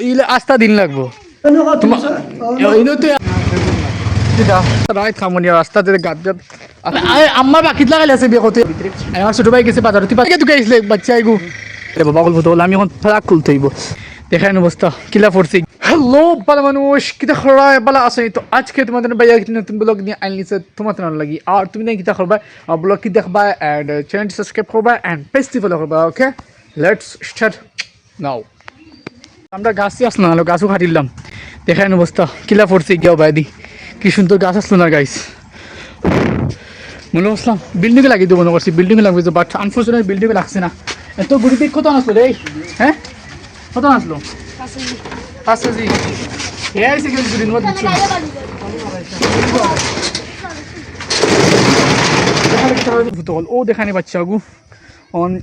ইলে আস্তা দিন লাগবো রাইত খামনি রাস্তা গাদ গাদ আম্মা বাকিত লাগাইলে আছে বিয়ে করতে আমার ছোট ভাই গেছে বাজার তুই গেছিলে বাচ্চা আইগু বাবা গল্প তো আমি এখন ফ্রাক খুলতে হইব দেখাই অবস্থা কিলা পড়ছি হ্যালো বালা মানুষ কিতা খরা বালা আছে তো আজকে তোমাদের ভাইয়া নতুন ব্লগ নিয়ে আনলিছে তোমাদের ভালো লাগি আর তুমি না কিতা করবা ব্লগ কি দেখবা এন্ড চ্যানেল সাবস্ক্রাইব করবা এন্ড পেজটি ফলো করবা ওকে লেটস স্টার্ট নাও আমরা গাছই আসলো না গাছও কাটিলাম দেখাই অবস্থা কিলা পড়ছি গিয়াও বাইদি কি সুন্দর গাছ আসলো না গাইস মনে আসলাম বিল্ডিংয়ে লাগিয়ে দেবো মনে করছি বিল্ডিংয়ে লাগবে তো বাট আনফর্চুনেট বিল্ডিংয়ে লাগছে না এত গরিব কত আসলো রে হ্যাঁ কত আসলো 5 কেজি হ্যাঁ এসে গেছে দুদিন মধ্যে ও দেখানি বাচ্চা আগু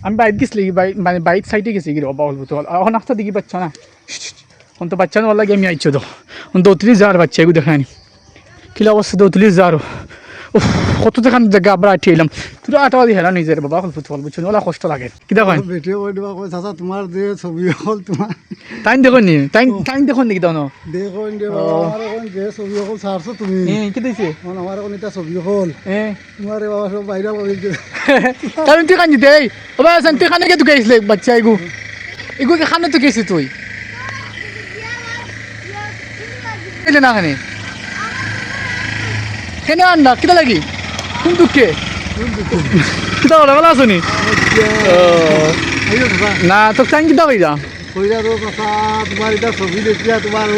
আমি বাইক গেছিলি মানে বাইক সাইডে গেছি গিয়ে বাবা বলবো তো এখন আস্তা দিকে বাচ্চা না এখন তো বাচ্চা না লাগে আমি আইছো তো এখন 32,000 বাচ্চা এগুলো দেখানি কিলা অবস্থা 32,000 কত দেখান জায়গা আমরা আঠি এলাম তুই আটা দিয়ে হেলা নিজের বাবা অল্প ফুটবল বুঝছো ওলা কষ্ট লাগে কি দেখো তোমার যে ছবি হল তোমার টাইম দেখো নি টাইম দেখো নাকি দাও দেখো যে ছবি হল ছাড়ছো তুমি কি দিছে আমার এখন এটা ছবি হল তোমার বাবা সব বাইরে কারণ তুই কান্দি দেই বাবা শান্তি খানে কে তুই গেছিলে বাচ্চা এগু এগু কে খানে তুই গেছিস তুই এলে না খানে কেন আনলা কিতা লাগি কোন দুঃখে কিতা বলা ভালো আছো নি না তো টাইম কিতা কইরা কইরা তো কথা তোমার এটা ছবি দেখিয়া তোমার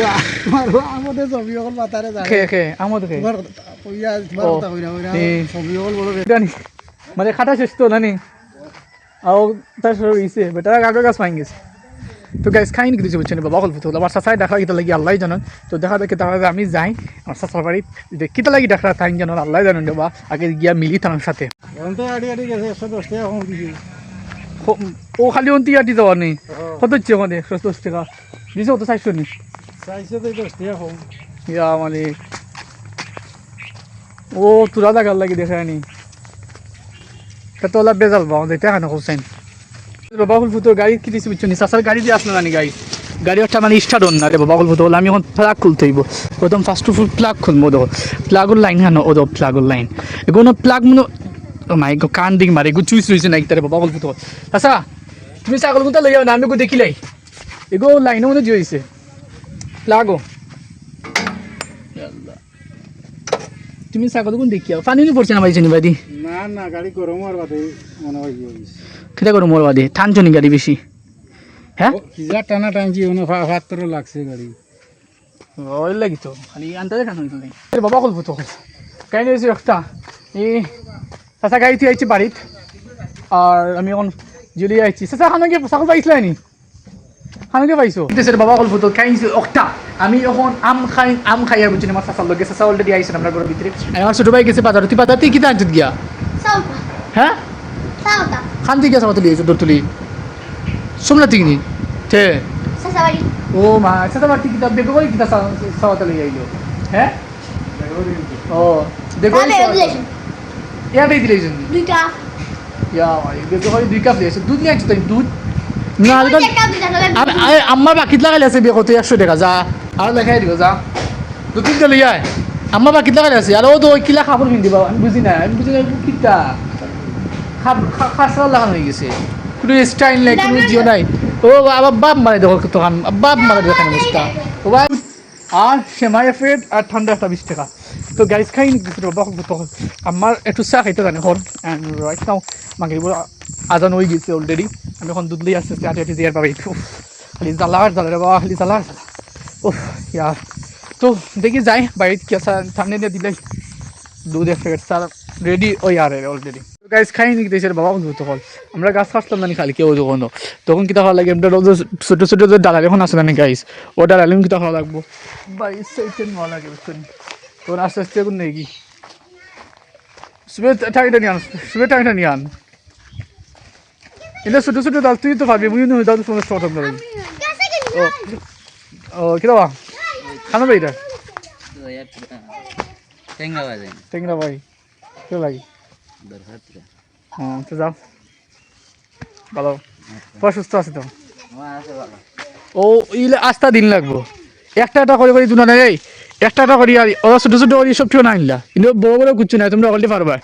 আমাদের ছবি হল মাথারে যায় খে আমদ খে তোমার কইয়া তোমার কথা কইরা ছবি হল বড় জানি মানে খাটা শেষ তো নানি আও তার সব ইসে বেটা কাগজ গাছ পাইন গেছে তো গাইস খাইনি কিছু বুঝছেন বাবা গল্প তো আমার সাসাই দেখা কিতা লাগি আল্লাহ জানেন তো দেখা দেখে তাহলে আমি যাই আমার সাসার বাড়ি কিতা লাগি দেখা তাই জানেন আল্লাহ জানেন বা আগে গিয়া মিলি তার সাথে তো আড়ি আড়ি গেছে 110 টাকা কম দিছি ও খালি অন্তি আটি যাওয়ার নেই কত হচ্ছে ওখানে 110 টাকা দিছে কত 400 নি 400 তো 10 টাকা কম ইয়া মানে ও তুরা লাগার লাগি দেখায়নি কত লাভ বেজাল বাও দেখতে কেন হোসেন বাবা ফুটো গাড়ি কি দিছি বুঝছো নি সাসার গাড়ি দিয়ে আসলো নানি গাড়ি গাড়ি একটা মানে স্টার্ট হন না রে বাবা ফুটো আমি এখন প্লাগ খুলতে হইব প্রথম ফার্স্ট অফ অল প্লাগ খুলবো দেখো প্লাগের লাইন হানো ও প্লাগের লাইন এগুলো প্লাগ মনে মাই গো কান দিক মারে এগু চুইস রইছে না একটারে বাবা ফুটো আচ্ছা তুমি ছাগল গুতা লই যাও না আমি গো দেখিলাই এগো লাইনে মনে জইছে প্লাগো তুমি ছাগল গুন দেখিও পানি নি পড়ছে না ভাইছে নি বাদি না গাড়ি গরম আর বাদে মনে হয় কিটা করো মোর বাদে টানছনি গাড়ি বেশি হ্যাঁ কিজা টানা টানছি ওনে ফাত্তর লাগছে গাড়ি ওই লাগি তো খালি আনতে দেখা নই তো বাবা কল ফুটো কাই নইছে একটা এই সাসা গাড়ি তুই আইছি বাড়িত আর আমি এখন জুলি আইছি সাসা খানকে ছাগল পাইছলা নি খানকে পাইছো দেশের বাবা কল ফুটো কাই নইছে একটা আমি এখন আম খাই আর বুঝিনি আমার সাসার লগে সাসা অলরেডি আইছেন আমরা ঘরের ভিতরে আমার ছোট ভাই গেছে বাজারে তুই বাজাতে কি দাঁড়িয়ে গিয়া হ্যাঁ খান থেকে গেছে তুলি দৌড় তুলি শুনলা তিনি তে ও মা সাসা বাড়ি কিতাব দেখো কই কিতা সাওয়াতে লই আইলো হ্যাঁ ও দেখো ইয়া দেই দিলে জন দুইটা ইয়া ভাই দেখো কই দুই কাপ দিয়েছে দুধ নিয়ে আসতো দুধ না আম্মা বাকিত লাগাইলে আছে বিয়ে কত 100 টাকা যা আর লেখাই দিব যা দু তিনটা লই আয় আম্মা বাকিত লাগাইলে আছে আর ও তো ওই কিলা খাবার কিন দিবা আমি বুঝি না কিতা খাসা লাগানো হয়ে গেছে কোনো স্টাইল নাই কোনো জিও নাই ও আবার বাপ মারে দেখো তখন বাপ মারে দেখেন অবস্থা ও ভাই আর সেমাই ফেড আর ঠান্ডা একটা 20 টাকা তো গাইস খাই নি কিছু বাবা তখন আমার একটু চা খাইতে জানে হল অ্যান্ড রাইট নাও মাগরিব আজান হয়ে গেছে অলরেডি আমি এখন দুধ লিয়ে আসতে আটে আটে দিয়ে পাবে খালি জ্বালার জ্বালা রে বাবা খালি জ্বালার ও ইয়ার তো দেখি যাই বাইরে কি আছে সামনে দিয়ে দিলে দুধ ফেড স্যার রেডি ও ইয়ার অলরেডি গাইস খাই নি দেশের বাবা বলতো তখন আমরা গাছ কাটতাম না খালি কেউ যখন তখন কিতা খাওয়া লাগে ছোটো ছোটো যে ডালা এখন আসলে না গাইস ও ডালা কিতা খাওয়া লাগবো বাইশ সেকেন্ড ভালো লাগে বুঝছেন তখন আস্তে আস্তে এখন নেই কি সুবে টাইটা নিয়ে আন সুবে টাইটা নিয়ে আন এটা ছোটো ছোটো ডাল তুই তো পারবি বুঝি নয় দাদু সমস্ত খতম করে ও কিতা বা খানা ভাই এটা টেংরা ভাই কেউ লাগে হ্যাঁ তো যাও ভালো পুরো সুস্থ আছে তো ও ইলে আস্তা দিন লাগবো একটা করে করে দুনা নাই একটা করি আর ও ছোট ছোট করি সব ঠিও না আনলা কিন্তু বড় বড় কিছু নাই তোমরা হলতে পারবা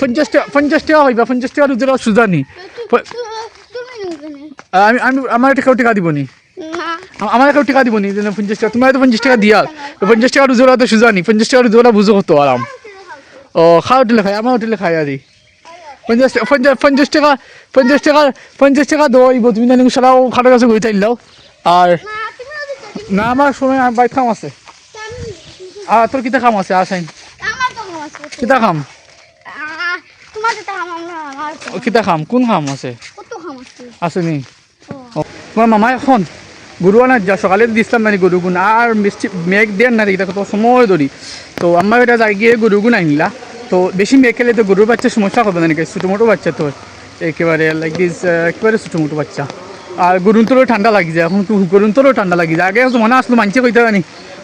50 টাকা হইবা 50 টাকা রুজের সুজানি আমি আমি আমার একটা কেউ টাকা দিব নি আমার কেউ টাকা দিব নি 50 টাকা তোমার তো 50 টাকা দিয়া 50 টাকা রুজের তো সুজানি 50 টাকা রুজের বুঝো কত আরাম ও খাওয়া হোটেলে খাই আমার হোটেলে খাই আদি 50 টাকা দইব তুমি জানি সারাও খাটার কাছে ঘুরে চাইলাও আর না আমার সময় বাইক খাম আছে আর তোর কিতা খাম আছে আসাইন কিতা খাম কিতা খাম কোন খাম আছে আছে নি তোমার মামা এখন গরু আনা যা সকালে দিছিলাম মানে গরু গুণ আর মিষ্টি মেঘ দেন না দেখি কত সময় ধরি তো আমার এটা যাই গিয়ে গরু গুণ আনলা তো বেশি মেঘ খেলে তো গরুর বাচ্চা সমস্যা হবে না নাকি ছোটো মোটো বাচ্চা তো একেবারে লাইক দিস একেবারে ছোটো মোটো বাচ্চা আর গরুন তোরও ঠান্ডা লাগি যায় এখন গরুন তোরও ঠান্ডা লাগি যায় আগে মনে আসলো মানছে কইতে পারি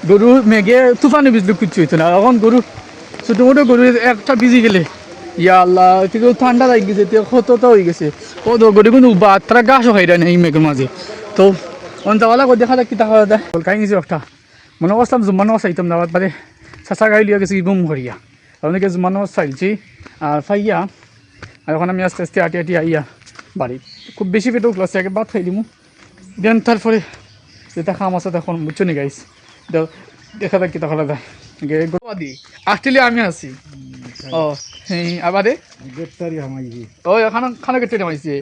গরু মেঘে তুফানে বিজলু কিচ্ছু হইতো না এখন গরু ছোটো মোটো গরু একটা ভিজি গেলে ইয়া আল্লাহ থেকে ঠান্ডা লাগি গেছে ক্ষতটা হয়ে গেছে ও তো গরু কিন্তু বা তারা গাছও খাই দেয় না এই মেঘের মাঝে তো অন্তওয়ালা করে দেখা যাক কি দেখা দেয় খাই নিয়েছি একটা মনে করছিলাম জুম্মানো চাইতাম না বাদে চাচা গাড়ি লিয়ে গেছি বুম ভরিয়া অনেকে জুম্মানো চাইছি আর ফাইয়া আর এখন আমি আস্তে আস্তে আটি আইয়া বাড়ি খুব বেশি পেটও ক্লাসে আগে ভাত খাই দিমু দেন তারপরে যেটা খাম আছে তখন বুঝছো নি গাইস দেখা যাক কি দেখা যায় দি অস্ট্রেলিয়া আমি আছি ও আবারে ও এখানে খানা কেটে নামাইছে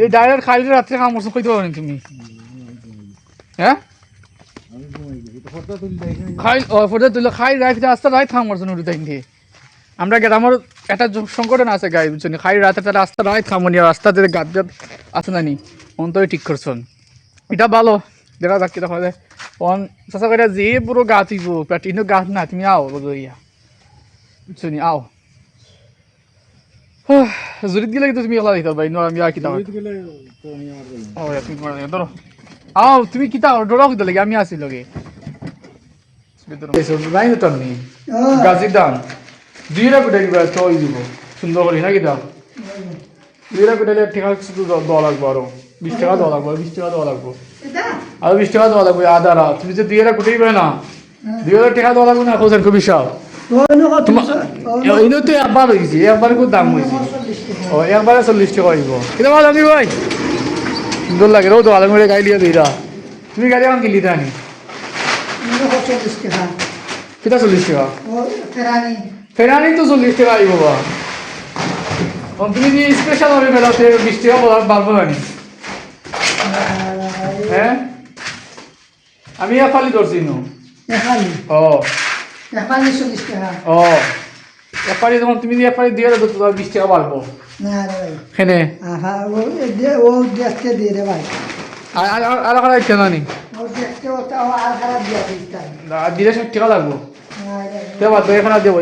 এই ডাইরেক্ট খাইলে রাত্রে খাম মরছো কইতে পারো তুমি হ্যাঁ খাই ও ফটো তুলে খাই রাখতে আসতে রাত খাম মরছো নুরু তাই দিয়ে আমরা গ্রামের একটা সংগঠন আছে গাই বুঝছেন খাই রাতে তারা রাস্তা রাত খামনি আর রাস্তাতে গাছ গাছ আছে না নি অন্তই ঠিক করছেন এটা ভালো দেখা যাক কি দেখা যায় অন চাষা করে যে পুরো গাছ হইব প্রাটিনো গাছ না তুমি আও বইয়া বুঝছো নি আও জুরিত গেলে তো তুমি এলা দিতে ভাই নো আমি আর কিতা ও তুমি করে ধরো আও তুমি কিতা ডরা হইতে লাগে আমি আসি লগে এসব নাই তো তুমি গাছের দাম 2 কোটি দিবা তো দিব সুন্দর করে নাকি দাম 2 কোটি ঠিক আছে শুধু দেওয়া লাগবে আরো 20 টাকা দেওয়া লাগবে 20 টাকা দেওয়া লাগবে আর 20 টাকা দেওয়া লাগবে আধা রাত তুমি যে 2 কোটি দিবে না 2000 টাকা দেওয়া লাগবে না কোসেন খুব বিশাল ইনো তো একবার হয়েছে একবার খুব দাম হয়েছে ও একবারে 40 টাকা হইব কিন্তু ভালো আমি ভাই সুন্দর লাগে রোদ আলম করে গাড়ি দিয়ে দিরা তুমি গাড়ি এখন কিনলি তানি কিটা 40 টাকা ফেরানি তো 40 টাকা আইব বাবা তুমি যে স্পেশাল হবে বেলাতে 20 টাকা বাড়বো না হ্যাঁ আমি এফালি করছি নো ও ও এফালি যখন তুমি এফালি দিয়ে দেবো তো 20 টাকা বাড়বো হেনে আর খারাপ কেন নি দিলে 60 টাকা লাগবো দেবা তো এখানে দেবো